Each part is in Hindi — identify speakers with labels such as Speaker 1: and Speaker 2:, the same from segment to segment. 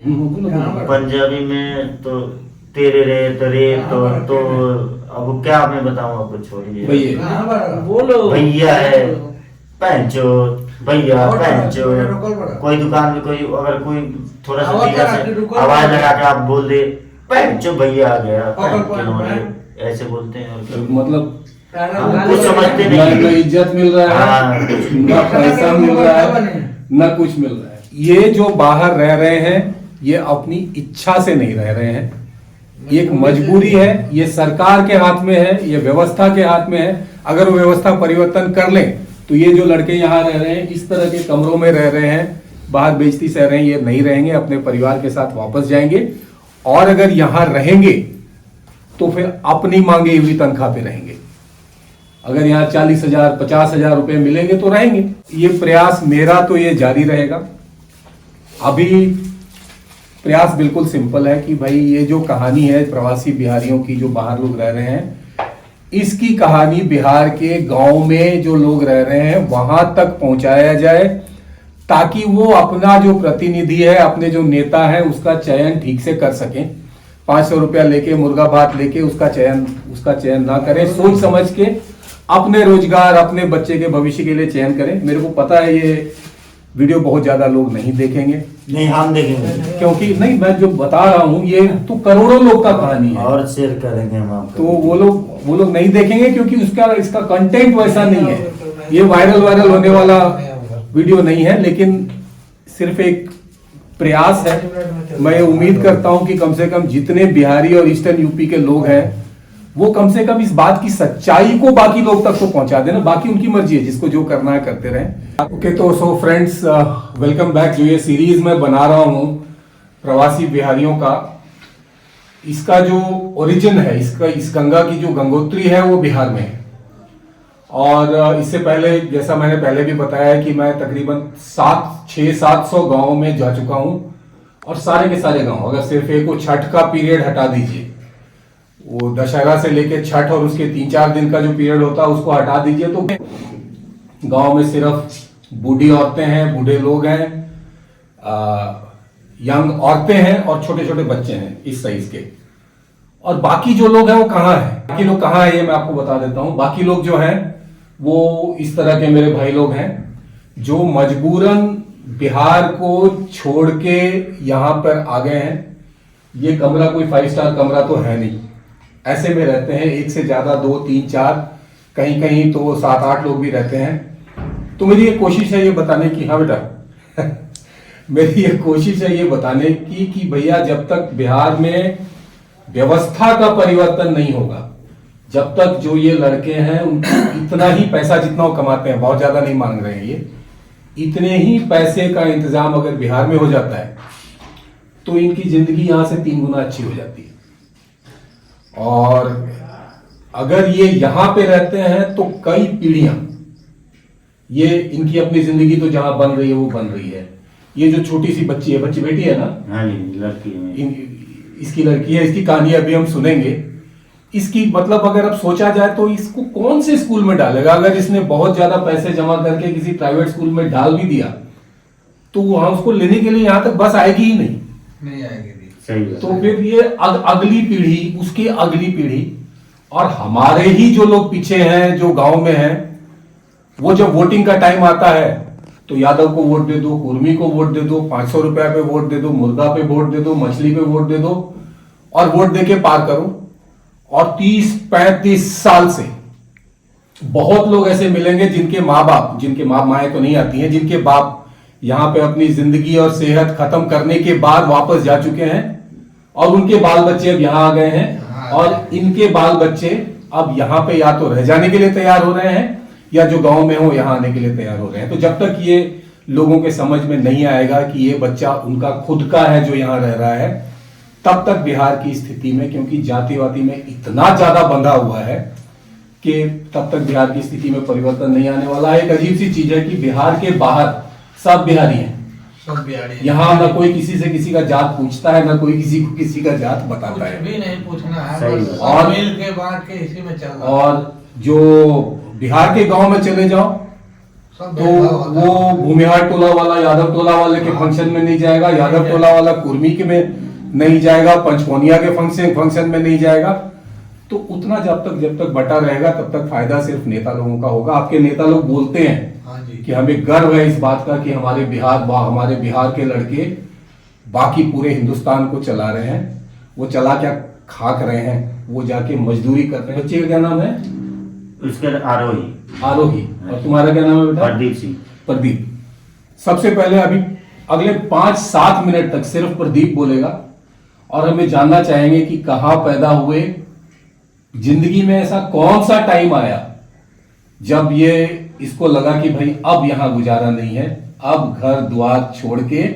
Speaker 1: पंजाबी में तो तेरे रे तरे तो अब क्या मैं बताऊं, आपको छोड़िए।
Speaker 2: भैया
Speaker 3: बोलो
Speaker 1: भैया है, पैंचो, भैया पैंचो। कोई दुकान में कोई अगर कोई थोड़ा सा धीरे से आवाज लगा के आप बोल दे पैंचो भैया आ गया, ऐसे बोलते हैं। और क्या
Speaker 2: मतलब
Speaker 1: कुछ समझते
Speaker 2: ना
Speaker 1: नहीं।
Speaker 2: इज्जत मिल रहा है, ना पैसा मिल रहा है, ना कुछ मिल रहा है। ये जो बाहर रह रहे हैं ये अपनी इच्छा से नहीं रह रहे हैं, ये एक मजबूरी है। ये सरकार के हाथ में है, ये व्यवस्था के हाथ में है। अगर वो व्यवस्था परिवर्तन कर लें तो ये जो लड़के यहाँ रह रहे हैं, इस तरह के कमरों में रह रहे हैं, बाहर बेइज्जती सह रहे हैं, ये नहीं रहेंगे, अपने परिवार के साथ वापस जाएंगे। और अगर यहाँ रहेंगे तो फिर अपनी मांगी हुई तनख्वाह पे रहेंगे। अगर यहाँ 40,000 50,000 रुपए मिलेंगे तो रहेंगे। ये प्रयास मेरा तो ये जारी रहेगा। अभी प्रयास बिल्कुल सिंपल है कि भाई ये जो कहानी है प्रवासी बिहारियों की जो बाहर लोग रह रहे हैं, इसकी कहानी बिहार के गांव में जो लोग रह रहे हैं वहां तक पहुंचाया जाए, ताकि वो अपना जो प्रतिनिधि है, अपने जो नेता है, उसका चयन ठीक से कर सकें। 500 रुपया लेके, मुर्गा भात लेके उसका चयन ना करें, सोच समझ के अपने रोजगार, अपने बच्चे के भविष्य के लिए चयन करें। मेरे को पता है ये वीडियो बहुत ज्यादा लोग नहीं देखेंगे,
Speaker 1: नहीं हम देखेंगे,
Speaker 2: क्योंकि नहीं, मैं जो बता रहा हूँ ये तो करोड़ों लोग का कहानी है
Speaker 1: और शेयर करेंगे हम आपको।
Speaker 2: तो वो लोग नहीं देखेंगे, क्योंकि इसका कंटेंट वैसा नहीं है। ये वायरल होने वाला वीडियो नहीं है, लेकिन सिर्फ एक प्रयास है। मैं उम्मीद करता हूं कि कम से कम जितने बिहारी और ईस्टर्न यूपी के लोग हैं वो कम से कम इस बात की सच्चाई को बाकी लोग तक तो पहुंचा देना। बाकी उनकी मर्जी है, जिसको जो करना है करते रहें। ओके, तो सो फ्रेंड्स, वेलकम बैक। जो ये सीरीज मैं बना रहा हूं प्रवासी बिहारियों का, इसका जो ओरिजिन है, इस गंगा की जो गंगोत्री है वो बिहार में है। और इससे पहले, जैसा मैंने पहले भी बताया, कि मैं तकरीबन 700 गांवों में जा चुका हूं। और सारे के सारे गांव, अगर सिर्फ एक वो छठ का पीरियड हटा दीजिए, वो दशहरा से लेके छठ और उसके 3-4 दिन का जो पीरियड होता है उसको हटा दीजिए, तो गांव में सिर्फ बूढ़ी औरतें हैं, बूढ़े लोग हैं, यंग औरतें हैं और छोटे छोटे बच्चे हैं इस साइज के। और बाकी जो लोग हैं वो कहाँ हैं, बाकी लोग कहाँ हैं ये मैं आपको बता देता हूं। बाकी लोग जो हैं वो इस तरह के मेरे भाई लोग हैं जो मजबूरन बिहार को छोड़ के यहां पर आ गए हैं। ये कमरा कोई 5 स्टार कमरा तो है नहीं, ऐसे में रहते हैं। एक से ज्यादा 2, 3, 4, कहीं कहीं तो 7-8 लोग भी रहते हैं। तो मेरी ये कोशिश है ये बताने की, हाँ बेटा मेरी ये कोशिश है ये बताने की कि भैया जब तक बिहार में व्यवस्था का परिवर्तन नहीं होगा, जब तक जो ये लड़के हैं उनको इतना ही पैसा जितना वो कमाते हैं, बहुत ज्यादा नहीं मांग रहे हैं ये, इतने ही पैसे का इंतजाम अगर बिहार में हो जाता है तो इनकी जिंदगी यहां से 3 गुना अच्छी हो जाती है। और अगर ये यहां पे रहते हैं तो कई पीढ़ियां, ये इनकी अपनी जिंदगी तो जहां बन रही है वो बन रही है। ये जो छोटी सी बच्ची है, बच्ची बेटी है ना?
Speaker 1: हाँ जी, लड़की है।
Speaker 2: इसकी लड़की है, इसकी कहानी अभी हम सुनेंगे। इसकी मतलब अगर अब सोचा जाए तो इसको कौन से स्कूल में डालेगा? अगर इसने बहुत ज्यादा पैसे जमा करके किसी प्राइवेट स्कूल में डाल भी दिया तो वहां उसको लेने के लिए यहां तक बस आएगी ही नहीं
Speaker 3: आएगी।
Speaker 1: सही है।
Speaker 2: तो फिर ये अगली पीढ़ी, उसकी अगली पीढ़ी, और हमारे ही जो लोग पीछे हैं, जो गांव में हैं, वो जब वोटिंग का टाइम आता है तो यादव को वोट दे दो, कुर्मी को वोट दे दो, 500 रुपया पे वोट दे दो, मुर्गा पे वोट दे दो, मछली पे वोट दे दो, और वोट दे के पार करो। और 30-35 साल से बहुत लोग ऐसे मिलेंगे जिनके माँ बाप, जिनके माएँ तो नहीं आती हैं, जिनके बाप यहां पे अपनी जिंदगी और सेहत खत्म करने के बाद वापस जा चुके हैं और उनके बाल बच्चे अब यहां आ गए हैं, और इनके बाल बच्चे अब यहां पे या तो रह जाने के लिए तैयार हो रहे हैं या जो गांव में हो यहां आने के लिए तैयार हो रहे हैं। तो जब तक ये लोगों के समझ में नहीं आएगा कि ये बच्चा उनका खुद का है जो यहां रह रहा है, तब तक बिहार की स्थिति में, क्योंकि जातिवादी में इतना ज्यादा बंधा हुआ है कि तब तक बिहार की स्थिति में परिवर्तन नहीं आने वाला है। एक अजीब सी चीज है कि बिहार के बाहर सब बिहारी हैं,
Speaker 3: सब बिहारी।
Speaker 2: यहाँ ना कोई किसी से किसी का जात पूछता है, ना कोई किसी को किसी का जात बताता है।
Speaker 3: भी नहीं पूछना है,
Speaker 1: सही
Speaker 3: बस
Speaker 2: और
Speaker 3: मिल के बांट के इसी में चल रहा है।
Speaker 2: और जो बिहार के गांव में चले जाओ, तो वो भूमिहार टोला वाला यादव टोला वाले के फंक्शन में नहीं जाएगा, यादव टोला वाला कुर्मी के में नहीं जाएगा, पंचकोनिया के फंक्शन में नहीं जाएगा। तो उतना जब तक बटा रहेगा तब तक फायदा सिर्फ नेता लोगों का होगा। आपके नेता लोग बोलते हैं
Speaker 3: हाँ जी।
Speaker 2: कि हमें गर्व है इस बात का कि हमारे बिहार के लड़के बाकी पूरे हिंदुस्तान को चला रहे हैं। वो चला क्या खाक रहे हैं, वो जाके मजदूरी कर रहे हैं। बच्चे का क्या नाम है?
Speaker 1: उसके आरोही।
Speaker 2: आरोही। और तुम्हारा क्या नाम है बेटा?
Speaker 1: प्रदीप सिंह।
Speaker 2: प्रदीप। सबसे पहले अभी अगले 5-7 मिनट तक सिर्फ प्रदीप बोलेगा और हमें जानना चाहेंगे कि कहां पैदा हुए, जिंदगी में ऐसा कौन सा टाइम आया जब ये इसको लगा कि भाई अब यहां गुजारा नहीं है, अब घर द्वार छोड़ के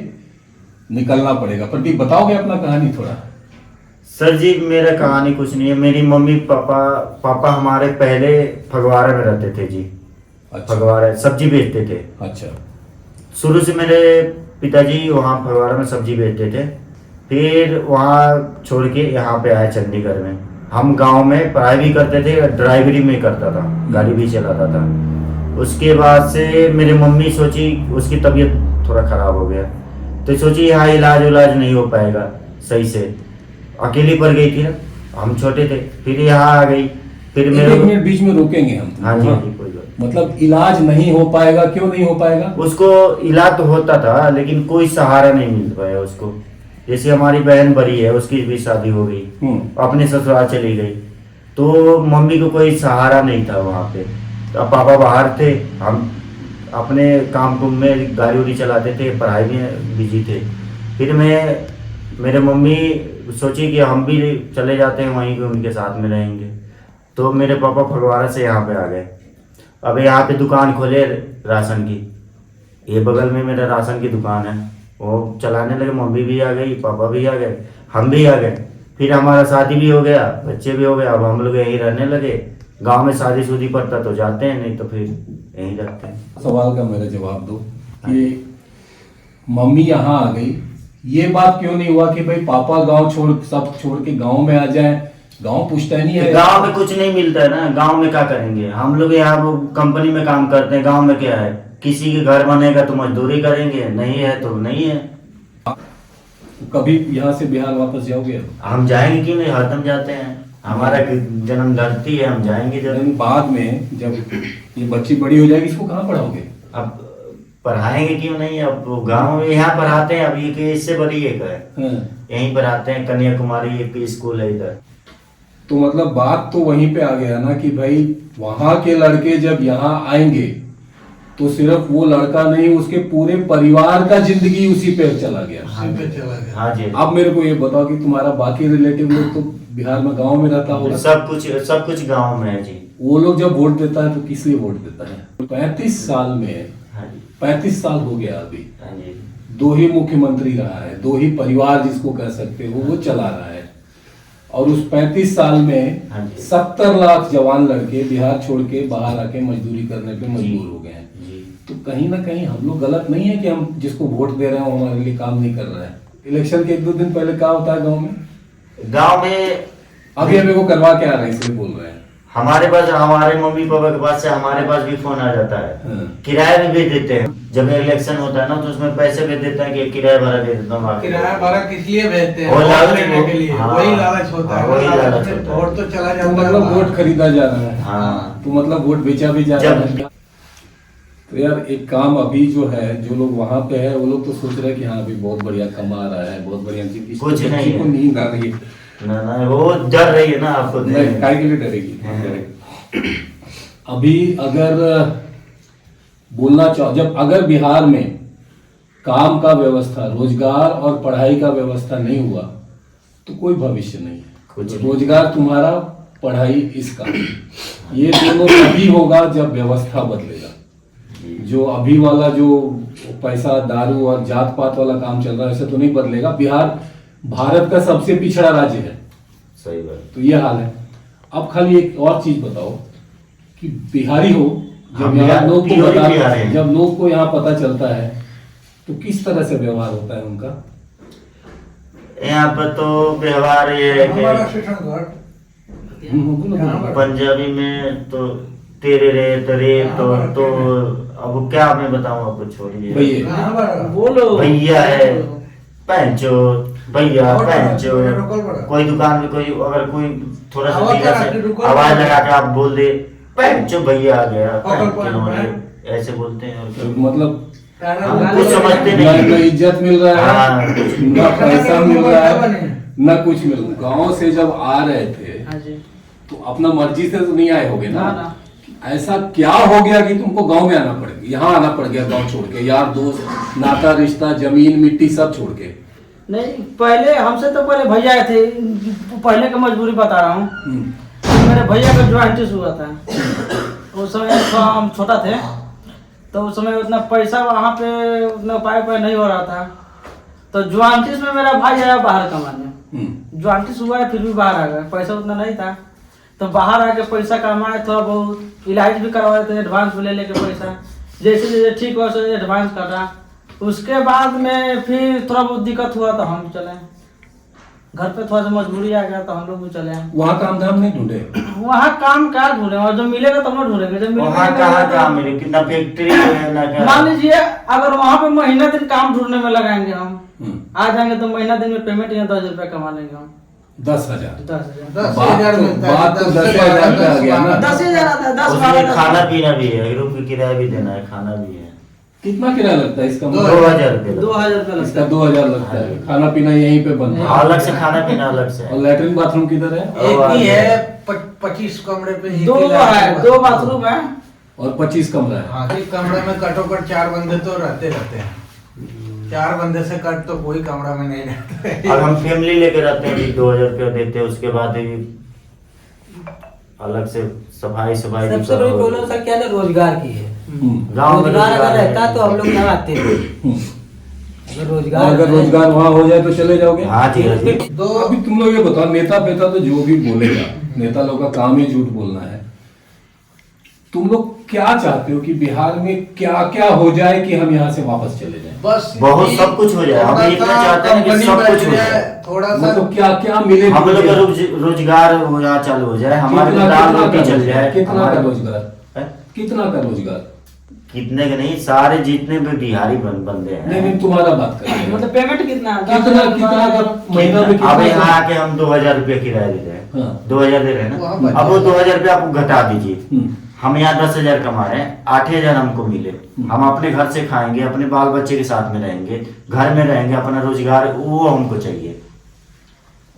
Speaker 2: निकलना पड़ेगा। प्रदीप बताओगे अपना कहानी थोड़ा?
Speaker 1: सर जी मेरा कहानी कुछ नहीं है। मेरी मम्मी पापा हमारे पहले फगवाड़ा में रहते थे जी।
Speaker 2: अच्छा।
Speaker 1: फगवाड़ा सब्जी बेचते थे।
Speaker 2: अच्छा।
Speaker 1: शुरू से मेरे पिताजी वहाँ फगवाड़ा में सब्जी बेचते थे, फिर वहाँ छोड़ के यहाँ पे आए चंडीगढ़ में। हम गांव में पढ़ाई भी करते थे, ड्राइवरी में करता था, गाड़ी भी चलाता था। उसके बाद से मेरी मम्मी सोची, उसकी तबीयत थोड़ा खराब हो गया तो सोची यहाँ इलाज नहीं हो पाएगा सही से, अकेली पड़ गई थी ना, हम छोटे थे। फिर यहाँ आ गई। फिर
Speaker 2: एक
Speaker 1: मेरे
Speaker 2: मिनट बीच में रोकेंगे हम।
Speaker 1: हाँ जी, हाँ जी, कोई बात।
Speaker 2: मतलब इलाज नहीं हो पाएगा, क्यों नहीं हो पाएगा?
Speaker 1: उसको इलाज तो होता था लेकिन कोई सहारा नहीं मिल पाया उसको। जैसे हमारी बहन बड़ी है, उसकी भी शादी हो गई, अपने ससुराल चली गई, तो मम्मी को कोई सहारा नहीं था वहाँ पे। तो अब पापा बाहर थे, हम अपने काम कुम में गाड़ी उड़ी चलाते थे, पढ़ाई में बिजी थे। फिर मेरे मम्मी सोची कि हम भी चले जाते हैं वहीं पे, उनके साथ में रहेंगे। तो मेरे पापा फगवाड़ा से यहाँ पे आ गए। अब यहाँ पे दुकान खोले राशन की, ये बगल में मेरा राशन की दुकान है, वो चलाने लगे। मम्मी भी आ गई, पापा भी आ गए, हम भी आ गए। फिर हमारा शादी भी हो गया, बच्चे भी हो गए। अब हम लोग यहीं रहने लगे। गांव में शादी शुदी पड़ता तो जाते हैं, नहीं तो फिर यहीं रहते हैं।
Speaker 2: सवाल का मेरा जवाब दो कि मम्मी यहाँ आ गई, ये बात क्यों नहीं हुआ कि भाई पापा गांव सब छोड़ के गांव में आ जाएं? गांव पुश्तैनी है,
Speaker 1: गांव में कुछ नहीं मिलता है ना, गांव में क्या करेंगे हम लोग? यहाँ वो कंपनी में काम करते हैं, गांव में क्या है? किसी के घर बनेगा तो मजदूरी करेंगे, नहीं है तो नहीं है।
Speaker 2: कभी यहाँ से बिहार वापस जाओगे?
Speaker 1: हम जाएंगे क्यों नहीं, हरदम जाते हैं, हमारा जन्म धरती है, हम जाएंगे जरूर।
Speaker 2: बाद में जब ये बच्ची बड़ी हो जाएगी इसको कहाँ पढ़ाओगे?
Speaker 1: अब पढ़ाएंगे क्यों नहीं? अब गांव में यहाँ पढ़ाते हैं। अब ये इससे बड़ी एक है, यहीं पढ़ाते हैं, कन्याकुमारी एक स्कूल है इधर।
Speaker 2: तो मतलब बात तो वहीं पे आ गया ना कि भाई वहां के लड़के जब यहाँ आएंगे तो सिर्फ वो लड़का नहीं, उसके पूरे परिवार का जिंदगी उसी पे चला गया।
Speaker 1: हाँ जी।
Speaker 2: अब मेरे को ये बताओ कि तुम्हारा बाकी रिलेटिव लोग तो बिहार में गांव में रहता होगा?
Speaker 1: सब कुछ गांव में है जी।
Speaker 2: वो लोग जब वोट देता है तो किस लिए वोट देता है? 35 साल में,
Speaker 1: हाँ जी,
Speaker 2: 35 साल हो गया अभी,
Speaker 1: हाँ जी।
Speaker 2: 2 ही मुख्यमंत्री रहा है, 2 ही परिवार जिसको कह सकते हो वो चला रहा है। और उस 35 साल में
Speaker 1: हाँ जी।
Speaker 2: 70 लाख जवान लड़के बिहार छोड़ के बाहर आके मजदूरी करने पे मजबूर हो गए हैं। तो कहीं ना कहीं हम लोग गलत नहीं है कि हम जिसको वोट दे रहे हैं वो हमारे लिए काम नहीं कर रहा है। इलेक्शन के 1-2 दिन पहले क्या होता है गांव में? अभी हमें को करवा के आ रहे हैं इसलिए बोल रहे हैं।
Speaker 1: हमारे पास, हमारे मम्मी पापा के पास से हमारे पास भी फोन आ जाता है। किराया भी भेज देते हैं। जब इलेक्शन होता है ना तो उसमें पैसे भेज देते हैं कि किराया भरा दे देता हूँ।
Speaker 3: किराया भरा किस लिए भेजते हैं?
Speaker 1: वो लालच
Speaker 3: लेने के लिए।
Speaker 1: हाँ,
Speaker 3: वही लालच होता है।
Speaker 1: वही लालच होता है।
Speaker 3: वोट तो चला
Speaker 2: तो
Speaker 3: जाता है।
Speaker 2: मतलब वोट खरीदा जा रहा है।
Speaker 1: हाँ।
Speaker 2: तो मतलब वोट बेचा भी जा रहा है। तो यार एक काम अभी जो है, जो लोग वहां पे है वो लोग तो सोच रहे हैं कि हाँ अभी बहुत बढ़िया कमा रहा है, बहुत बढ़िया चीज,
Speaker 1: कुछ नहीं है।
Speaker 2: नींद आ रही है
Speaker 1: ना, वो डर रही है ना आपको।
Speaker 2: काय के लिए डरेगी? अभी अगर बोलना चाहो, जब अगर बिहार में काम का व्यवस्था, रोजगार और पढ़ाई का व्यवस्था नहीं हुआ तो कोई भविष्य नहीं है। रोजगार तुम्हारा, पढ़ाई इसका, ये दोनों तभी होगा जब व्यवस्था बदलेगा। जो अभी वाला जो पैसा, दारू और जात पात वाला काम चल रहा है ऐसे तो नहीं बदलेगा। बिहार भारत का सबसे पिछड़ा राज्य है।
Speaker 1: सही बात।
Speaker 2: तो ये हाल है। अब खाली एक और चीज बताओ कि बिहारी हो, जब यहाँ लोग को जब लोग को यहाँ पता चलता है तो किस तरह से व्यवहार होता है उनका?
Speaker 1: यहाँ पर तो व्यवहार ये है कि पंजाबी में तो तेरे रे तरे तो अब क्या मैं बताऊं आपको, छोड़िए।
Speaker 2: भैया
Speaker 3: बोलो
Speaker 1: भैया है, पैंचो भैया, पैंचो। कोई दुकान में कोई अगर कोई थोड़ा सा धीरे से आवाज लगा के आप बोल दे, पैंचो भैया आ गया, ऐसे बोलते हैं। और
Speaker 2: मतलब
Speaker 1: कुछ समझते
Speaker 2: ना
Speaker 1: नहीं।
Speaker 2: इज्जत मिल रहा है,
Speaker 1: हाँ,
Speaker 2: ना पैसा मिल रहा है, ना कुछ मिल रहा है। गाँव से जब आ रहे थे तो अपना मर्जी से तो नहीं आए होगे ना। ऐसा क्या हो गया कि तुमको गांव में आना पड़ गया, यहाँ आना पड़ गया गांव छोड़ के, यार दोस्त नाता रिश्ता जमीन मिट्टी सब छोड़ के?
Speaker 4: नहीं, पहले हमसे तो पहले भैया थे, पहले की मजबूरी बता रहा हूँ। मेरे भैया का ज्वाइंटिस हुआ था, उस समय हम छोटा थे, तो उस समय उतना पैसा वहाँ पे उतना उपाय नहीं हो रहा था। तो ज्वाइंटिस में मेरा भाई आया बाहर कमाने, ज्वाइंटिस हुआ है फिर भी बाहर आ गया, पैसा उतना नहीं था तो बाहर आके पैसा कमाए, थोड़ा बहुत इलाज भी करवाए थे, एडवांस में ले लेके पैसा, जैसे जैसे ठीक हुआ वैसे एडवांस काटा। उसके बाद में फिर थोड़ा बहुत दिक्कत हुआ तो हम चले घर पे, थोड़ा सा मजबूरी आ गया तो हम लोग भी चले।
Speaker 2: वहाँ काम धाम नहीं ढूंढे?
Speaker 4: वहाँ काम क्या ढूंढे, और जो मिलेगा तब ना ढूंढेंगे, जब
Speaker 1: वहाँ कहाँ काम मिले, कितना फैक्ट्री है ना क्या।
Speaker 4: मान लीजिए अगर वहाँ पे महीना दिन काम ढूंढने में लगाएंगे हम, आ जाएंगे तो महीना दिन में पेमेंट यहाँ 10 रुपया कमा लेंगे हम।
Speaker 2: 10,000?
Speaker 3: 10,000 मिलता है।
Speaker 2: बात तो 10,000 पे आ गया ना।
Speaker 4: 10,000 आता है, 10
Speaker 1: उसमें
Speaker 4: 12
Speaker 1: खाना पीना भी है, एक रूम की किराया भी देना है, खाना भी है।
Speaker 2: कितना किराया लगता है इसका?
Speaker 1: 2,000 रुपये।
Speaker 4: 2,000 रुपया लगता
Speaker 2: इसका
Speaker 4: है।
Speaker 2: 2,000 लगता है, खाना पीना यहीं पे बनता है।
Speaker 1: अलग से खाना पीना अलग से
Speaker 2: और लैट्रिन बाथरूम किधर है?
Speaker 3: एक ही है, 25 कमरे पे एक
Speaker 4: दो
Speaker 3: ही
Speaker 4: है,
Speaker 3: लाइट
Speaker 4: 2 बाथरूम है।
Speaker 2: और 25 कमरा है।
Speaker 3: हाँ, एक कमरे में कटोकट 4 बंदे तो रहते हैं। 4 बंदे से कट तो कोई कमरा में नहीं रहता।
Speaker 1: और हम फैमिली लेके रहते हैं, 2,000 रुपया देते हैं, उसके बाद भी अलग से सफाई
Speaker 5: सबसे बड़ी प्रॉब्लम सर क्या है, रोजगार की है।
Speaker 1: गाँव में
Speaker 5: रोजगार अगर रहता तो हम लोग यहाँ आते थे।
Speaker 2: अगर रोजगार वहाँ हो जाए तो चले जाओगे?
Speaker 1: हाँ जी, हाँ जी।
Speaker 3: तो
Speaker 2: अभी तुम लोग ये बताओ, नेता पेता तो जो भी बोलेगा, नेता लोग का काम ही झूठ बोलना है। तुम लोग क्या चाहते हो कि बिहार में क्या क्या हो जाए कि हम यहाँ से वापस चले जाएं?
Speaker 3: बस
Speaker 1: बहुत सब कुछ हो जाए, हम
Speaker 3: थोड़ा
Speaker 1: इतना
Speaker 3: सा
Speaker 1: चाहते हैं कि
Speaker 3: कंपनी
Speaker 1: सब
Speaker 3: बैठ
Speaker 1: कुछ हो
Speaker 3: जाए,
Speaker 1: जाए।
Speaker 3: थोड़ा सा
Speaker 2: मतलब क्या क्या मिले?
Speaker 1: हम लोग का रोजगार हो यहाँ चालू हो जाए, हमारे
Speaker 2: कितना
Speaker 1: दाल
Speaker 2: कितना
Speaker 1: रोटी
Speaker 2: का
Speaker 1: चल जाए।
Speaker 2: कितना का
Speaker 1: हमारे-
Speaker 2: रोजगार?
Speaker 1: हैं?
Speaker 2: कितना का रोजगार?
Speaker 1: कितने का नहीं, सारे जितने भी बिहारी बंदे
Speaker 2: नहीं
Speaker 1: हैं।
Speaker 2: नहीं, तुम्हारा बात कर रहे हैं।
Speaker 4: मतलब पेमेंट कितना है?
Speaker 2: कितना कितना का महीना में
Speaker 1: अब
Speaker 2: कितना
Speaker 1: यहाँ
Speaker 2: का?
Speaker 1: आके हम 2,000 रुपया किराया दे रहे हैं,
Speaker 2: हाँ।
Speaker 1: 2,000 दे रहे हैं
Speaker 3: वहाँ
Speaker 1: ना,
Speaker 3: बच
Speaker 1: अब वो
Speaker 3: जाएगा।
Speaker 1: 2,000 रुपया आपको घटा दीजिए।
Speaker 2: हम्म।
Speaker 1: हम यहाँ 10,000 कमा रहे हैं, 8,000 हमको मिले, हम अपने घर से खाएंगे, अपने बाल बच्चे के साथ में रहेंगे, घर में रहेंगे, अपना रोजगार वो हमको चाहिए,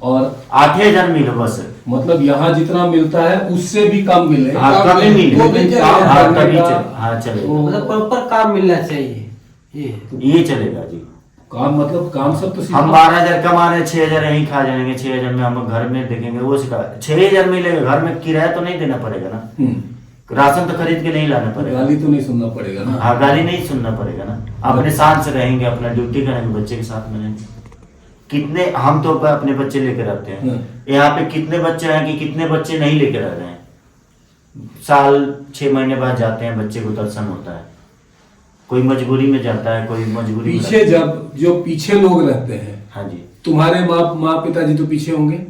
Speaker 2: और
Speaker 1: 8,000 मिले बस।
Speaker 2: मतलब यहाँ जितना मिलता है उससे भी कम मिले।
Speaker 1: हाँ, कम ही मिले।
Speaker 3: वो भी चलेगा।
Speaker 1: हाँ,
Speaker 2: करने
Speaker 1: तभी
Speaker 2: का-
Speaker 1: हाँ चलेगा,
Speaker 5: मतलब प्रॉपर काम मिलना चाहिए
Speaker 1: ये चलेगा जी।
Speaker 2: काम मतलब काम सब तो
Speaker 1: हम 12,000 कमा रहे हैं, 6,000 यहीं खा जाएंगे, 6,000 में हम घर में देखेंगे, वो 6,000 मिलेगा, घर में किराया तो नहीं देना पड़ेगा ना, राशन तो खरीद के नहीं लाना पड़ेगा,
Speaker 2: गाली तो नहीं सुनना पड़ेगा ना।
Speaker 1: हाँ गाली नहीं सुनना पड़ेगा ना, अपने शान से रहेंगे, अपना ड्यूटी करेंगे, बच्चे के साथ में रहेंगे। कितने हम तो अपने बच्चे लेकर आते हैं, यहाँ पे कितने बच्चे हैं कि कितने बच्चे नहीं लेकर आ रहे हैं, साल 6 महीने बाद जाते हैं, बच्चे को दर्शन होता है, कोई मजबूरी में जाता है, कोई मजबूरी में
Speaker 2: पीछे जब जो पीछे लोग रहते हैं,
Speaker 1: हाँ जी,
Speaker 2: तुम्हारे माँ पिताजी तो पीछे होंगे,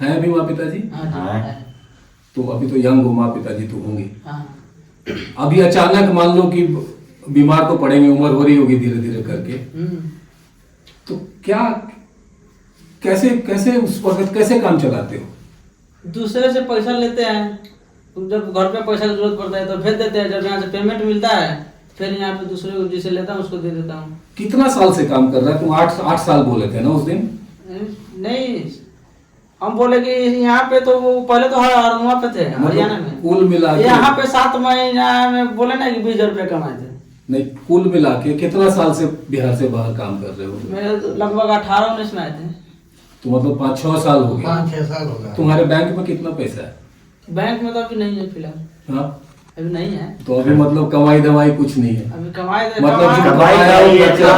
Speaker 2: हैं भी माँ पिताजी?
Speaker 1: हाँ
Speaker 2: तो अभी तो यंग हो, माँ पिताजी तो होंगे।
Speaker 4: हाँ।
Speaker 2: अभी अचानक मान लो कि बीमार तो पड़ेंगे, उम्र हो रही होगी धीरे धीरे करके, तो क्या कैसे कैसे उस वक्त कैसे काम चलाते हो?
Speaker 4: दूसरे से पैसा लेते हैं, जब घर पे पैसा की जरूरत पड़ता है तो भेज देते हैं, जब यहाँ से पेमेंट मिलता है फिर यहाँ पे दूसरे को जिसे लेता हूँ उसको दे देता हूँ।
Speaker 2: कितना साल से काम कर रहा है? तुम 8 साल बोले थे ना उस दिन?
Speaker 4: नहीं, हम बोले कि यहाँ पे तो वो पहले तो वहाँ पे थे हरियाणा में,
Speaker 2: कुल मिला के
Speaker 4: यहाँ पे 7 महीना में बोले ना कि 20,000 रुपये कमाए थे।
Speaker 2: नहीं, कुल मिला के कितना साल से बिहार से बाहर काम कर रहे हो?
Speaker 4: मेरे तो लगभग 18-19 में आए थे।
Speaker 2: तो मतलब 5-6 साल हो गए।
Speaker 3: 5-6 साल हो गया।
Speaker 2: तुम्हारे बैंक में कितना पैसा है?
Speaker 3: बैंक में तो अभी नहीं है फिलहाल,
Speaker 2: हाँ,
Speaker 3: अभी नहीं है।
Speaker 2: तो अभी मतलब कमाई दवाई कुछ नहीं है।
Speaker 3: अभी कमाए
Speaker 2: मतलब
Speaker 1: कमाई नहीं है,
Speaker 3: खर्चा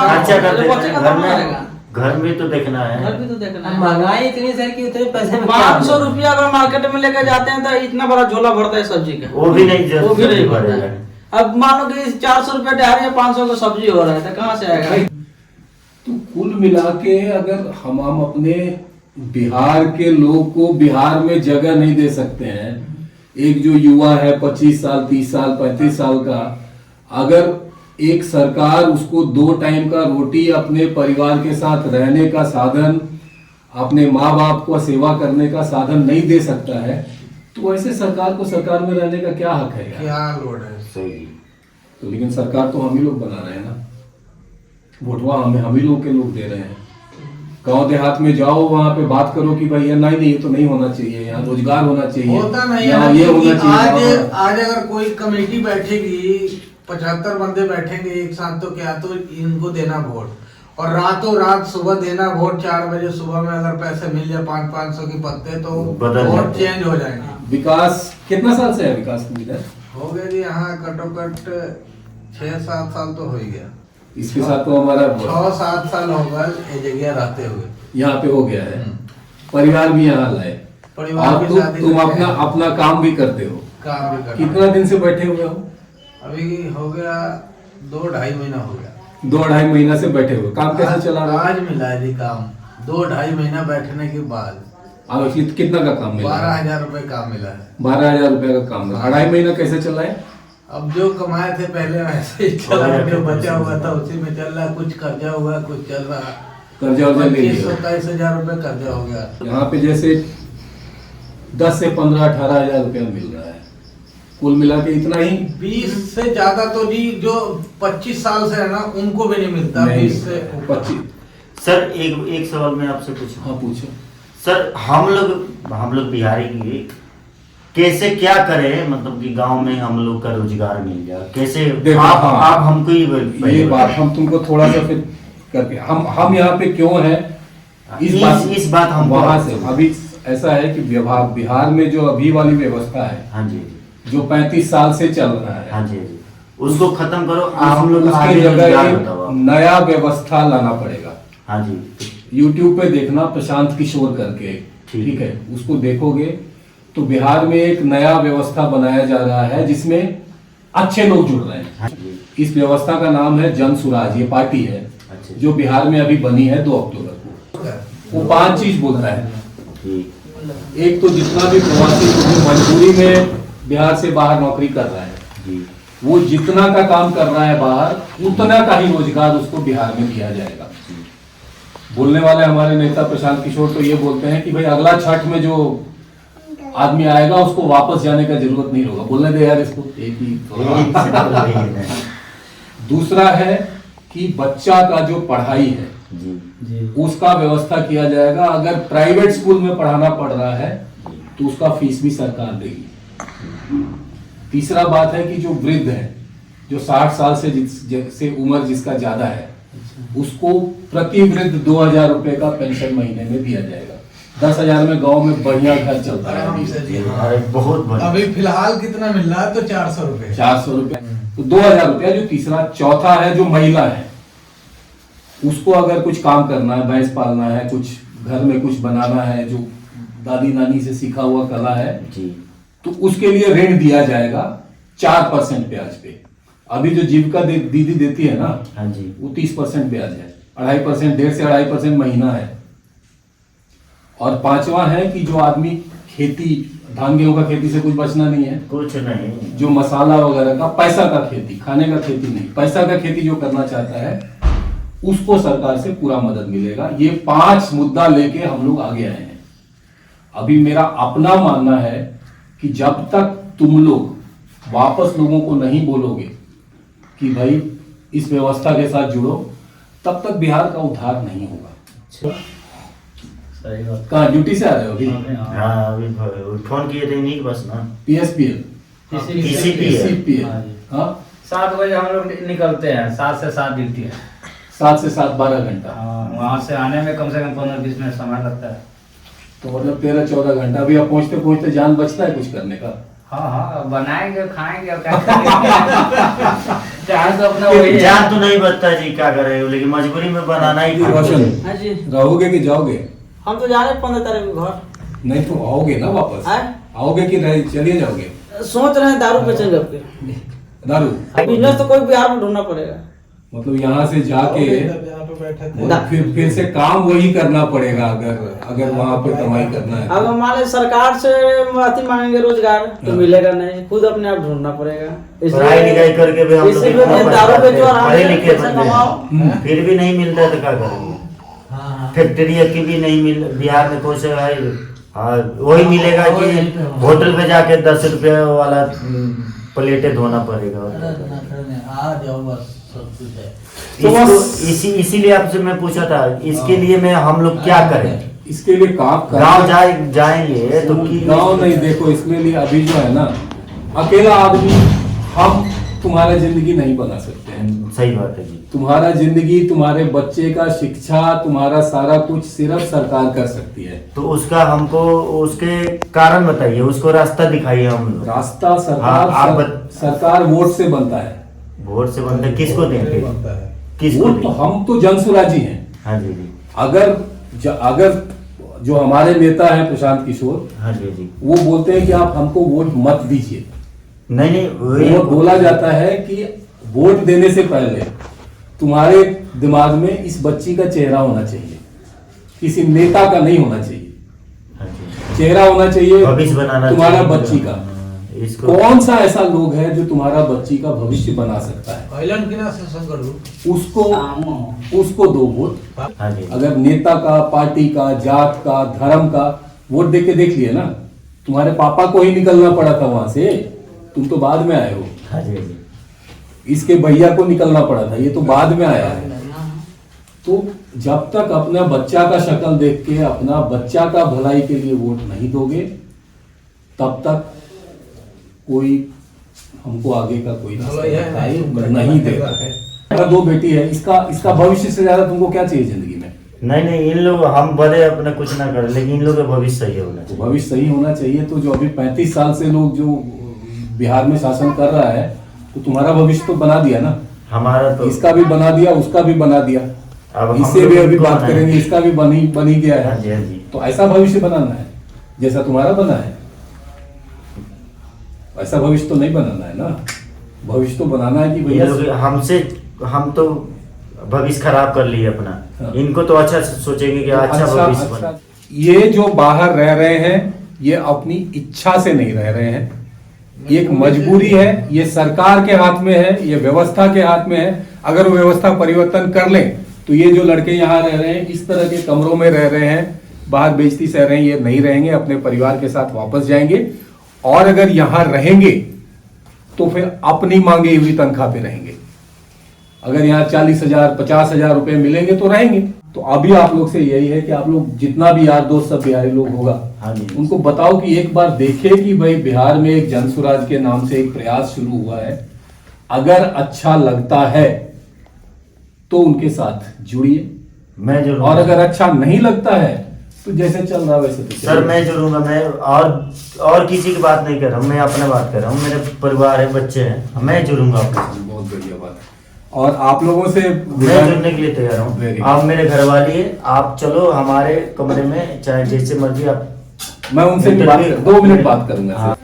Speaker 1: खर्चा करते
Speaker 3: बच्चे
Speaker 1: हैं,
Speaker 3: का
Speaker 1: घर
Speaker 3: कमाना
Speaker 1: में
Speaker 3: रहेगा।
Speaker 1: घर में तो देखना है,
Speaker 3: घर भी तो देखना है।
Speaker 5: महंगाई इतनी सर कि उतने पैसे में
Speaker 3: 500 रुपया अगर मार्केट में लेकर जाते हैं तो इतना बड़ा झोला भरता है सब्जी का,
Speaker 1: वो भी नहीं
Speaker 3: वो भी नहीं भरता
Speaker 1: भरेगा।
Speaker 3: है। अब मान लो कि 400 रुपया दिहाड़ी है, 500 का सब्जी हो रहा है तो कहाँ से आएगा?
Speaker 2: तो कुल मिला के अगर हम अपने बिहार के लोग को बिहार में जगह नहीं दे सकते हैं, एक जो युवा है 25 साल 30 साल 35 साल का, अगर एक सरकार उसको 2 टाइम का रोटी, अपने परिवार के साथ रहने का साधन, अपने माँ बाप को सेवा करने का साधन नहीं दे सकता है, तो ऐसे सरकार को सरकार में रहने का क्या हक है यार?
Speaker 3: क्या लोड है?
Speaker 1: सही।
Speaker 2: तो लेकिन सरकार तो हम ही लोग बना रहे हैं ना, वोटवा हम ही लोग के लोग दे रहे हैं। गांव देहात में जाओ, वहां पे बात करो कि भाई नहीं ये तो नहीं होना चाहिए, यहाँ रोजगार होना चाहिए,
Speaker 3: होता नहीं
Speaker 2: यहाँ
Speaker 3: है
Speaker 2: ये
Speaker 3: कि
Speaker 2: होना चाहिए।
Speaker 3: आज अगर कोई कमेटी बैठेगी, 75 बंदे बैठेंगे एक साथ, तो क्या तो इनको देना वोट, और रातों रात सुबह देना वोट। 4 बजे सुबह में अगर पैसे मिल जाए 500-500 के पत्ते, तो वोट चेंज हो जाएंगे।
Speaker 2: विकास कितना साल से है विकास की इधर?
Speaker 3: हो गया जी यहाँ कटोकट 6-7 साल तो हो ही गया।
Speaker 2: इसके साथ तो हमारा
Speaker 3: 6-7 साल हो गए ये जगह रहते हुए,
Speaker 2: यहाँ पे हो गया है, परिवार भी यहाँ लाए,
Speaker 3: परिवार
Speaker 2: और
Speaker 3: के साथ ही
Speaker 2: तुम
Speaker 3: रहते
Speaker 2: अपना
Speaker 3: हैं।
Speaker 2: अपना काम भी करते हो।
Speaker 3: काम भी करते
Speaker 2: कितना दिन से बैठे हुए हो?
Speaker 3: अभी हो गया 2-2.5 महीना हो गया।
Speaker 2: 2-2.5 महीना से बैठे हुए, काम कैसे चला रहा है?
Speaker 3: आज मिला है जी काम, 2-2.5 महीना बैठने के बाद
Speaker 2: अब कितना का काम मिला?
Speaker 3: 12,000 रुपए काम मिला है।
Speaker 2: 12,000 रुपए का काम है। 2.5 महीना कैसे चला है?
Speaker 3: अब जो कमाए थे पहले वैसे ही चल रहा, जो बचा हुआ था उसी में चल रहा। कुछ कर्जा हुआ, कुछ चल रहा।
Speaker 2: कर्जा वर्जा ले लिया?
Speaker 3: 25-27,000 रुपए कर्जा हो गया।
Speaker 2: यहाँ पे जैसे 10 से 15-18,000 रुपया मिल रहा है, कुल मिला के इतना ही।
Speaker 3: 20 से ज्यादा तो जी जो 25 साल से है ना, उनको भी नहीं मिलता। 20 से
Speaker 2: 25।
Speaker 1: सर एक सवाल मैं आपसे पूछूं।
Speaker 2: हाँ पूछो।
Speaker 1: सर हम लोग बिहारी की कैसे क्या करें, मतलब कि गांव में हम लोग का रोजगार मिल जाए कैसे?
Speaker 2: देखो,
Speaker 1: आप हमको
Speaker 2: ये बात हम तुमको थोड़ा सा फिर करके हम यहाँ पे क्यों है
Speaker 1: इस बात हम
Speaker 2: वहां से अभी ऐसा है कि बिहार में जो अभी वाली व्यवस्था है,
Speaker 1: हाँ जी,
Speaker 2: जो 35 साल से चल रहा है,
Speaker 1: हाँ जी, उसको खत्म करो। हम लोग
Speaker 2: उसकी
Speaker 1: आगे
Speaker 2: जगह
Speaker 1: रोजगार
Speaker 2: एक
Speaker 1: बताओ आप।
Speaker 2: नया व्यवस्था लाना पड़ेगा।
Speaker 1: हाँ जी,
Speaker 2: YouTube पे देखना प्रशांत किशोर करके, ठीक है, उसको देखोगे तो बिहार में एक नया व्यवस्था बनाया जा रहा है जिसमें अच्छे लोग जुड़ रहे हैं।
Speaker 1: हाँ जी।
Speaker 2: इस व्यवस्था का नाम है जन सुराज, ये पार्टी है
Speaker 1: अच्छा।
Speaker 2: जो बिहार में अभी बनी है 2 अक्टूबर को। वो 5 चीज बोलता है।
Speaker 1: ठीक।
Speaker 2: एक तो जितना भी प्रवासी लोग मजबूरी में बिहार से बाहर नौकरी कर रहा है
Speaker 1: जी,
Speaker 2: वो जितना का काम कर रहा है बाहर, उतना का ही रोजगार उसको बिहार में दिया जाएगा। बोलने वाले हमारे नेता प्रशांत किशोर तो ये बोलते हैं कि भाई अगला छठ में जो आदमी आएगा उसको वापस जाने का जरूरत नहीं होगा। बोलने दे यार इसको। एक ही दूसरा है कि बच्चा का जो पढ़ाई है
Speaker 1: जी,
Speaker 2: उसका व्यवस्था किया जाएगा। अगर प्राइवेट स्कूल में पढ़ाना पड़ रहा है तो उसका फीस भी सरकार देगी। तीसरा बात है कि जो वृद्ध है, जो 60 साल से उम्र जिसका ज्यादा है, उसको प्रति वृद्ध 2,000 रुपए का पेंशन महीने में दिया जाएगा। 10,000 में गांव में बढ़िया घर चलता है अभी।
Speaker 1: अरे बहुत बढ़िया।
Speaker 3: अभी फिलहाल कितना मिल रहा है? तो 400 रुपए।
Speaker 2: 400 रुपए तो 2,000 रुपया जो तीसरा। चौथा है जो महिला है, उसको अगर कुछ काम करना है, भैंस पालना है, कुछ घर में कुछ बनाना है, जो दादी नानी से सीखा हुआ कला है
Speaker 1: जी,
Speaker 2: तो उसके लिए ऋण दिया जाएगा 4% ब्याज पे। अभी जो जीविका दीदी देती है ना,
Speaker 1: हाँ जी,
Speaker 2: वो 30% ब्याज है। 2.5%, 1.5 से 2.5% महीना है। और 5वां है कि जो आदमी खेती, धान गेहूं का खेती से कुछ बचना नहीं है,
Speaker 1: कुछ नहीं,
Speaker 2: जो मसाला वगैरह का, पैसा का खेती, खाने का खेती नहीं, पैसा का खेती जो करना चाहता है उसको सरकार से पूरा मदद मिलेगा। ये 5 मुद्दा लेके हम लोग आगे आए हैं। अभी मेरा अपना मानना है कि जब तक तुम लोग वापस लोगों को नहीं बोलोगे कि भाई इस व्यवस्था के साथ जुड़ो, तब तक बिहार का उद्धार नहीं होगा।
Speaker 4: सही बात।
Speaker 2: कहाँ ड्यूटी से आ रहे हो अभी?
Speaker 1: हाँ अभी फोन किए थे नहीं बस ना,
Speaker 2: PSPL
Speaker 1: TCPL।
Speaker 2: हाँ
Speaker 4: 7 बजे हम लोग निकलते हैं, 7 से 7 ड्यूटी है।
Speaker 2: 7 से 7 12 घंटा।
Speaker 4: वहाँ से आने में कम से कम 15-20 मिनट समय लगता है।
Speaker 2: तो मतलब 13-14 घंटा। अभी आप पहुंचते पहुंचते जान बचता है कुछ करने का?
Speaker 4: हाँ, बनाएंगे खाएंगे और क्या करेंगे। चाहे तो अपना वही है।
Speaker 1: जान तो नहीं बचता जी, क्या करे, लेकिन मजबूरी में बनाना ही पड़ता है।
Speaker 2: रोशन,
Speaker 4: हाँ जी,
Speaker 2: रहोगे कि जाओगे?
Speaker 4: हम तो जा रहे हैं 15 तारीख को घर।
Speaker 2: नहीं तो आओगे ना वापस?
Speaker 4: हैं?
Speaker 2: आओगे कि नहीं चलिए जाओगे?
Speaker 4: सोच रहे हैं दारू बेचेंगे आपके।
Speaker 2: दारू?
Speaker 4: बिजनेस तो कोई बिहार में ढूंढना पड़ेगा।
Speaker 2: मतलब यहाँ से जाके
Speaker 3: पे बैठे थे।
Speaker 2: और फिर से काम वही करना पड़ेगा अगर वहाँ पे कमाई करना है
Speaker 4: अब हमारे सरकार से अति मांगेंगे रोजगार तो मिलेगा नहीं, खुद अपने आप ढूंढना पड़ेगा।
Speaker 1: पढ़ाई लिखाई करके भी हम लोग
Speaker 4: इसलिए
Speaker 1: इतना
Speaker 4: दारू
Speaker 1: परेशान
Speaker 4: बेचो,
Speaker 1: हैं,
Speaker 4: आराम
Speaker 1: पढ़े
Speaker 4: से
Speaker 1: लिखे
Speaker 4: पैसा
Speaker 1: बंदे
Speaker 4: कमाओ।
Speaker 1: फिर भी नहीं मिलता है तो क्या करेंगे।
Speaker 3: हाँ।
Speaker 1: फैक्ट्री की भी नहीं मिल, बिहार में कौन सा है, हाँ वही मिलेगा कि होटल पे जाके 10 रुपये वाला प्लेटें धोना पड़ेगा।
Speaker 3: आ जाओ बस सब कुछ है।
Speaker 2: तो
Speaker 1: इसको इसीलिए आपसे मैं पूछा था, इसके लिए मैं हम लोग क्या करें।
Speaker 2: इसके लिए काम
Speaker 1: गाँव जाएंगे तो
Speaker 2: गाँव नहीं, देखो इसमें लिए अभी जो है ना, अकेला आदमी हम तुम्हारा जिंदगी नहीं बना सकते हैं।
Speaker 1: सही बात है जी।
Speaker 2: तुम्हारा जिंदगी, तुम्हारे बच्चे का शिक्षा, तुम्हारा सारा कुछ सिर्फ सरकार कर सकती है।
Speaker 1: तो उसका हमको उसके कारण बताइए, उसको रास्ता दिखाइए। हम लोग
Speaker 2: रास्ता सरकार
Speaker 1: हाँ,
Speaker 2: सरकार वोट से बनता है।
Speaker 1: वोट से बनता है, किसको देंगे,
Speaker 3: बनता है।
Speaker 1: किसको
Speaker 2: वोट तो
Speaker 1: देंगे?
Speaker 2: हम तो जनसुराजी हैं।
Speaker 1: हाँ जी जी।
Speaker 2: अगर जो हमारे नेता हैं प्रशांत किशोर,
Speaker 1: हाँ जी जी।
Speaker 2: वो बोलते हैं कि आप हमको वोट मत दीजिए।
Speaker 1: नहीं
Speaker 2: वो बोला जाता है कि वोट देने से पहले तुम्हारे दिमाग में इस बच्ची का चेहरा होना चाहिए, किसी नेता का नहीं होना चाहिए।
Speaker 1: हाँ जी।
Speaker 2: चेहरा होना चाहिए
Speaker 1: भविष्य बनाना
Speaker 2: तुम्हारा
Speaker 1: चाहिए।
Speaker 2: बच्ची का।
Speaker 1: इसको
Speaker 2: कौन सा ऐसा लोग है जो तुम्हारा बच्ची का भविष्य बना सकता है,
Speaker 3: आइलैंड की ना सेशन करूं।
Speaker 2: उसको दो वोट।
Speaker 1: हाँ जी।
Speaker 2: अगर नेता का, पार्टी का, जात का, धर्म का वोट देख के देख लिए ना, तुम्हारे पापा को ही निकलना पड़ा था वहां से, तुम तो बाद में आए हो।
Speaker 1: हाँ जी जी।
Speaker 2: इसके भैया को निकलना पड़ा था, ये तो बाद में आया है। तो जब तक अपना बच्चा का शक्ल देख के अपना बच्चा का भलाई के लिए वोट नहीं दोगे, तब तक कोई हमको आगे का कोई रास्ता नहीं देगा। मेरा 2 बेटी है, इसका भविष्य से ज्यादा तुमको क्या चाहिए जिंदगी में?
Speaker 1: नहीं इन लोग, हम बड़े अपना कुछ ना करें, लेकिन इन लोग का भविष्य सही होना
Speaker 2: तो
Speaker 1: चाहिए।
Speaker 2: भविष्य सही होना चाहिए। तो जो अभी 35 साल से लोग जो बिहार में शासन कर रहा है, तो तुम्हारा भविष्य तो बना दिया ना,
Speaker 1: हमारा तो
Speaker 2: इसका भी बना दिया, उसका भी बना दिया,
Speaker 1: अब हम
Speaker 2: इससे
Speaker 1: लोग
Speaker 2: भी अभी
Speaker 1: को
Speaker 2: बात
Speaker 1: बनाए।
Speaker 2: करेंगे, इसका भी बनी गया
Speaker 1: हाँ
Speaker 2: है।
Speaker 1: जी हाँ जी।
Speaker 2: तो ऐसा भविष्य बनाना है जैसा तुम्हारा बना है। ऐसा भविष्य तो नहीं बनाना है ना, भविष्य तो बनाना है कि
Speaker 1: ये
Speaker 2: भैया
Speaker 1: लोग हम तो भविष्य खराब कर लिए अपना।
Speaker 2: हाँ।
Speaker 1: इनको तो अच्छा सोचेंगे कि अच्छा भविष्य बने।
Speaker 2: ये जो बाहर रह रहे हैं, ये अपनी इच्छा से नहीं रह रहे हैं, एक मजबूरी है। ये सरकार के हाथ में है, ये व्यवस्था के हाथ में है। अगर वो व्यवस्था परिवर्तन कर लें तो ये जो लड़के यहाँ रह रहे हैं, इस तरह के कमरों में रह रहे हैं, बाहर बेइज्जती सह रहे हैं, ये नहीं रहेंगे, अपने परिवार के साथ वापस जाएंगे। और अगर यहाँ रहेंगे तो फिर अपनी मांगी हुई तनख्वाह पे रहेंगे। अगर यहाँ 40,000 50,000 रुपए मिलेंगे तो रहेंगे। तो अभी आप लोग से यही है कि आप लोग जितना भी यार दोस्त सब बिहारी लोग होगा,
Speaker 1: हाँ जी।
Speaker 2: उनको बताओ कि एक बार देखे कि भाई बिहार में एक जनसुराज के नाम से एक प्रयास शुरू हुआ है। अगर अच्छा लगता है तो उनके साथ जुड़िए,
Speaker 1: मैं जरूर।
Speaker 2: और अगर अच्छा नहीं लगता है तो जैसे चल रहा वैसे तो
Speaker 1: सर मैं जुड़ूंगा। मैं और किसी की बात नहीं कर रहा हूँ, मैं अपने बात कर रहा हूँ। मेरे परिवार है, बच्चे हैं, मैं जुड़ूंगा आपके साथ।
Speaker 2: बहुत बढ़िया बात है। और आप लोगों से
Speaker 1: मैं जुड़ने के लिए तैयार हूँ।
Speaker 2: Very
Speaker 1: आप मेरे घर वाली है, आप चलो हमारे कमरे में, चाहे जैसे मर्जी आप।
Speaker 2: मैं उनसे भी 2 मिनट बात करूंगा।
Speaker 1: हाँ।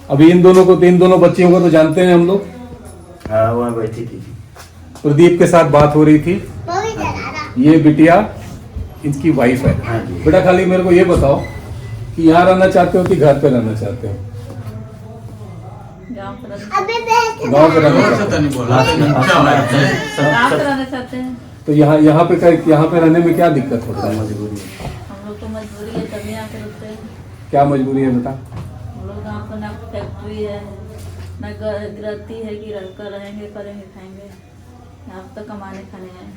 Speaker 2: अभी इन दोनों बच्चियों को तो जानते हैं हम लोग।
Speaker 1: हाँ वहाँ बैठी थी।
Speaker 2: प्रदीप के साथ बात हो रही थी। ये बिटिया इनकी वाइफ है।
Speaker 1: हाँ जी।
Speaker 2: बेटा खाली मेरे को ये बताओ कि यहाँ रहना चाहते हो कि घर पे रहना चाहते हो?
Speaker 6: गाँव पर
Speaker 2: गाँव पे रहना
Speaker 3: ऐसा
Speaker 2: चाहते
Speaker 3: तो
Speaker 2: हो?
Speaker 3: नहीं बोला। क्या बात है?
Speaker 6: रहना चाहते हैं।
Speaker 2: तो यहाँ पे रहने में क्या दिक्कत होता है?
Speaker 1: मजबूरी है।
Speaker 6: हम लोग को मजबूरी है, तभी यहाँ पे रुकते हैं।
Speaker 2: क्या मजबूरी है बेटा?
Speaker 6: हम लोग गाँव पर ना फैक्ट्री है, ना गृहस्थी है कि रहकर रहेंगे, करेंगे, खाएंगे। यहाँ तो कमाने खाने आए हैं।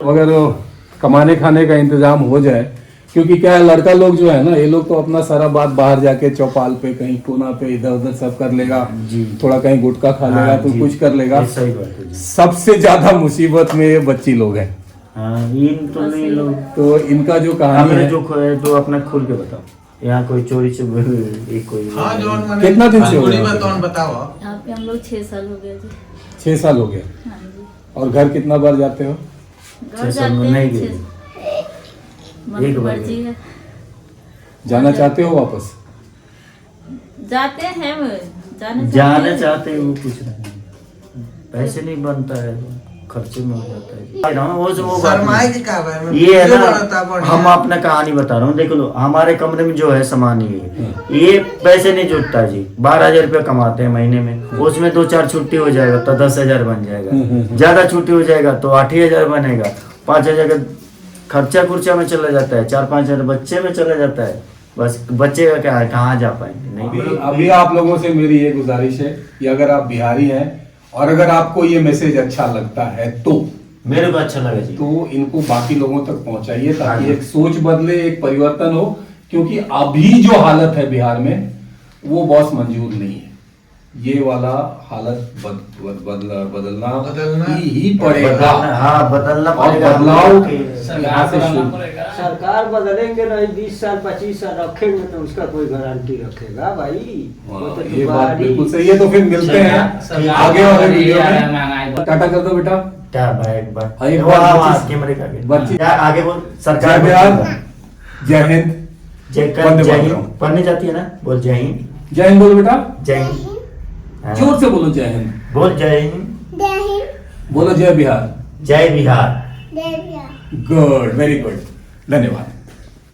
Speaker 2: अगर कमाने खाने का इंतजाम हो जाए, क्योंकि क्या है, लड़का लोग जो है ना, ये लोग तो अपना सारा बात बाहर जाके चौपाल पे, कहीं कोना पे, इधर उधर सब कर लेगा।
Speaker 1: जी।
Speaker 2: थोड़ा कहीं गुटखा खा लेगा
Speaker 1: हाँ
Speaker 2: तो
Speaker 1: जी।
Speaker 2: कुछ कर लेगा।
Speaker 1: ये सही बात है जी।
Speaker 2: सबसे ज्यादा मुसीबत में ये बच्ची लोग हैं।
Speaker 1: हाँ इन तो नहीं लोग।
Speaker 2: तो इनका जो कहानी
Speaker 1: आपने
Speaker 2: है,
Speaker 1: जो खोया तो अपना खुल के बताओ। यहाँ कोई चोरी से एक कोई
Speaker 3: हाँ जौन मैंने
Speaker 2: कितना दिन से हो
Speaker 3: मजबूरी
Speaker 2: गया?
Speaker 3: में तौन बताओ।
Speaker 6: यहाँ पे हम लोग 6 साल हो गए जी।
Speaker 2: 6 साल हो गए।
Speaker 6: हाँ जी।
Speaker 2: और घर कितना बार जाते हो?
Speaker 6: घर
Speaker 1: 6 साल
Speaker 6: जाते
Speaker 1: में
Speaker 6: हैं,
Speaker 1: नहीं गए।
Speaker 6: मन
Speaker 1: एक
Speaker 6: की
Speaker 1: बार
Speaker 6: मर्जी है।
Speaker 2: जाना चाहते हो वापस?
Speaker 6: जाते हैं, जाना
Speaker 1: जाना चाहते हैं वो कुछ नहीं, पैसे नहीं बनता है। खर्चे में हो जाता है जी। वो बात
Speaker 3: सरमाए
Speaker 1: नहीं।
Speaker 3: की क्या बात है?
Speaker 1: ये है
Speaker 3: जो
Speaker 1: ना,
Speaker 3: बढ़ता बढ़िया।
Speaker 1: हम अपना कहानी बता रहा हूँ, देख लो हमारे कमरे में जो है सामान ये पैसे नहीं जुटता जी। 12,000 रुपया कमाते हैं महीने में, उसमें 2-4 छुट्टी हो जाएगा तो 10,000 बन जाएगा, ज्यादा छुट्टी हो जाएगा तो 8,000 बनेगा, 5,000 का खर्चा खुर्चा में चला जाता है, 4-5,000 बच्चे में चला जाता है। बस बच्चे का क्या है, कहाँ जा पाएंगे नहीं।
Speaker 2: अभी आप लोगों से मेरी ये गुजारिश है कि अगर आप बिहारी हैं और अगर आपको ये मैसेज अच्छा लगता है तो
Speaker 1: मेरे को अच्छा लगा जी।
Speaker 2: तो इनको बाकी लोगों तक पहुंचाइए
Speaker 1: हाँ
Speaker 2: ताकि
Speaker 1: जी।
Speaker 2: एक सोच बदले, एक परिवर्तन हो, क्योंकि अभी जो हालत है बिहार में वो बहुत मंजूर नहीं है। ये वाला हालत बदलना ही पड़ेगा।
Speaker 1: हाँ बदलना
Speaker 2: और
Speaker 1: पड़ेगा।
Speaker 2: बदलाव
Speaker 4: सरकार
Speaker 2: यहाँ से
Speaker 4: बदलना
Speaker 2: शुरू।
Speaker 4: पड़ेगा।
Speaker 7: सरकार बदलेंगे नहीं, 20 साल 25 साल रखेंगे तो उसका कोई गारंटी रखेगा भाई? वो तो
Speaker 2: ये बात
Speaker 7: तुम्हारी-
Speaker 2: बिल्कुल सही है। तो फिर मिलते हैं आगे वाले वीडियो में। टाटा कर दो बेटा।
Speaker 1: क्या भाई एक बार
Speaker 2: हाँ, एक
Speaker 1: वो
Speaker 2: बार
Speaker 1: हाँ,
Speaker 2: बच्ची-
Speaker 1: कैमरे का आगे।
Speaker 2: बच्ची-
Speaker 1: क्या आगे बोल
Speaker 2: जय
Speaker 1: सरकार
Speaker 2: बिहार, जय हिंद,
Speaker 1: जय
Speaker 2: वंदे
Speaker 1: जय
Speaker 2: मातरम।
Speaker 1: हिंद पढ़ने जाती है ना, बोल जय हिंद।
Speaker 2: जय हिंद बोलो बेटा,
Speaker 1: जय हिंद। हाँ,
Speaker 2: जोर से बोलो जय हिंद,
Speaker 1: बोल जय हिंद।
Speaker 2: बोलो जय बिहार।
Speaker 1: जय बिहार।
Speaker 2: गुड, वेरी गुड, धन्यवाद।